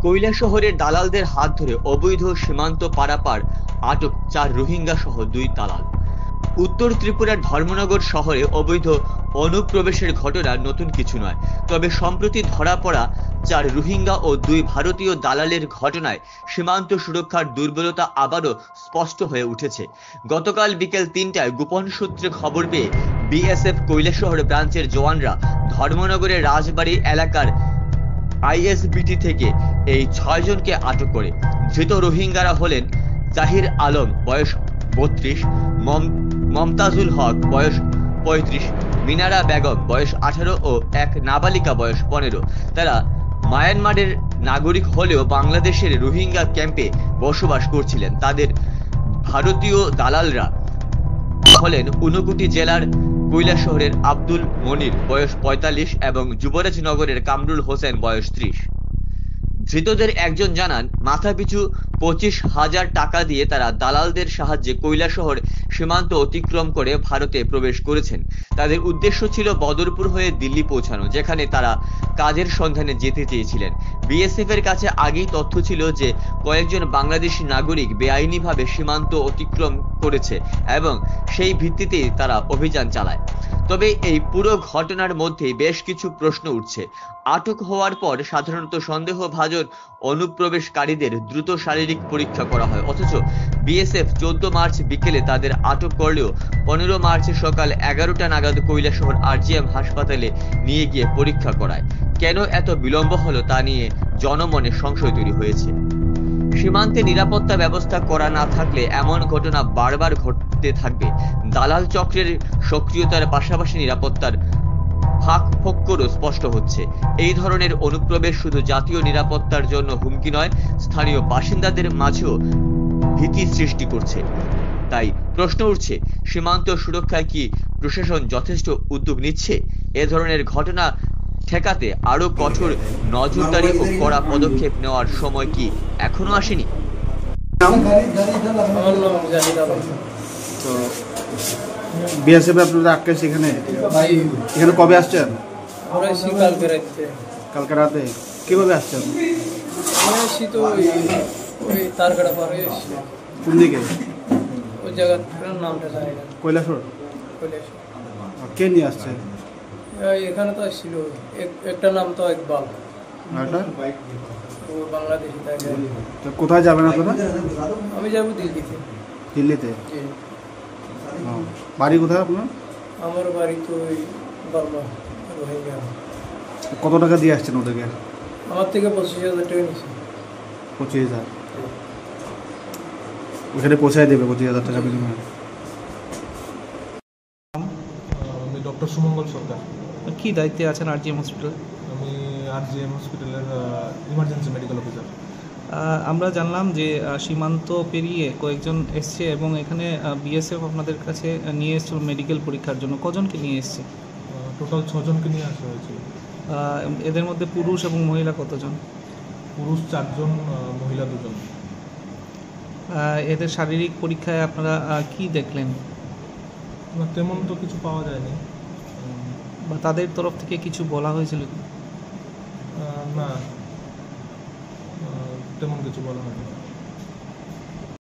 কৈলাসহরের দালালদের হাত ধরে অবৈধ সীমান্ত পারাপার, আটক 4 রোহিঙ্গা সহ 2 দালাল। উত্তর ত্রিপুরার ধর্মনগর শহরে অবৈধ অনুপ্রবেশের ঘটনা নতুন কিছু নয়, তবে সম্প্রতি ধরা পড়া 4 রোহিঙ্গা ও 2 ভারতীয় দালালের ঘটনায় সীমান্ত সুরক্ষার দুর্বলতা আবারও স্পষ্ট হয়ে উঠেছে। গতকাল বিকেল 3টায় গোপন সূত্রে খবর পেয়ে বিএসএফ কৈলাসহর ব্রাঞ্চের জওয়ানরা ধর্মনগরের রাজবাড়ী এলাকার আইএসবিটি থেকে এই 6 জনকে আটক করে। ধৃত রোহিঙ্গারা হলেন জাহির আলম, বয়স 32, মমতাজুল হক, বয়স 35, মিনারা বেগম, বয়স 18 ও এক নাবালিকা, বয়স 15। তারা মায়ানমারের নাগরিক হলেও বাংলাদেশের রোহিঙ্গা ক্যাম্পে বসবাস করছিলেন। তাদের ভারতীয় দালালরা হলেন ঊনকোটি জেলার কৈলাসহরের আব্দুল মনির, বয়স 45 এবং যুবরাজনগরের কামরুল হোসেন, বয়স 30। ধৃতদের একজন জানান, মাথাপিছু 25,000 টাকা দিয়ে তারা দালালদের সাহায্যে কৈলাসহর সীমান্ত অতিক্রম করে ভারতে প্রবেশ করেছেন। তাদের উদ্দেশ্য ছিল বদরপুর হয়ে দিল্লি পৌঁছানো, যেখানে তারা কাজের সন্ধানে যেতে চেয়েছিলেন। বিএসএফ এর কাছে আগেই তথ্য ছিল যে কয়েকজন বাংলাদেশি নাগরিক বেআইনিভাবে সীমান্ত অতিক্রম করেছে এবং সেই ভিত্তিতেই তারা অভিযান চালায়। তবে এই পুরো ঘটনার মধ্যে বেশ কিছু প্রশ্ন উঠছে। আটক হওয়ার পর সাধারণত সন্দেহভাজন অনুপ্রবেশকারীদের দ্রুত শারীরিক পরীক্ষা করা হয়, অথচ বিএসএফ 14 মার্চ বিকেলে তাদের আটক করলেও 15 মার্চ সকাল 11টা নাগাদ কৈলাসহর আরজিএম হাসপাতালে নিয়ে গিয়ে পরীক্ষা করায়। কেন এত বিলম্ব হলো তা নিয়ে জনমনে সংশয় তৈরি হয়েছে। সীমান্তে নিরাপত্তা ব্যবস্থা করা না থাকলে এমন ঘটনা বারবার ঘটতে থাকবে। দালাল চক্রের সক্রিয়তার পাশাপাশি নিরাপত্তার ফাঁকফোকরও স্পষ্ট হচ্ছে। এই ধরনের অনুপ্রবেশ শুধু জাতীয় নিরাপত্তার জন্য হুমকি নয়, স্থানীয় বাসিন্দাদের মাঝেও ভীতি সৃষ্টি করছে। তাই প্রশ্ন উঠছে, সীমান্ত সুরক্ষায় কি প্রশাসন যথেষ্ট উদ্যোগ নিচ্ছে? এ ধরনের ঘটনা ঠেকাতে আরো কঠোর নজরদারি ও কড়া পদক্ষেপ নেওয়ার সময় কি এখনো আসেনি? তো বিএসএফ আপনাদের আটকেছে এখানে কবে আসছেন? কালকে রাতে। কিভাবে আসছেন? কোন দিকে? কৈলাসহর। কে নিয়ে আসছে? এখানে তো ছিল একটা নাম তো ইকবাল, বাংলাদেশি। কোথায় যাবেন আপনারা? আমি যাবো দিল্লিতে। দিল্লিতে? বাড়ি কোথায় আপনার? আমার বাড়ি তো বার্মা, রোহিঙ্গা। কত টাকা দিয়ে আসছেন ওদেরকে? আমার থেকে 25,000 টাকা নিয়েছে। 25,000? ওখানে পৌঁছায় দেবে 25,000 টাকা বিনিময়ে? আমি ডক্টর সুমঙ্গল সরকার। কি দায়িত্বে আছেন আরজিএম হসপিটালে? আমি আরজিএম হসপিটালের ইমার্জেন্সি মেডিকেল অফিসার। আমরা জানলাম যে সীমান্ত পেরিয়ে কয়েকজন এসছে এবং এখানে বিএসএফ আপনাদের কাছে নিয়ে এসেছিল মেডিকেল পরীক্ষার জন্য। কজনকে নিয়ে এসছে? টোটাল 6 জনকে নিয়ে আসা হয়েছিল। এদের মধ্যে পুরুষ এবং মহিলা কতজন? পুরুষ 4 জন, মহিলা 2 জন। এদের শারীরিক পরীক্ষায় আপনারা কি দেখলেন? তেমন তো কিছু পাওয়া যায়নি। বা তাদের তরফ থেকে কিছু বলা হয়েছিল? না, তেমন কিছু বলা হয়নি।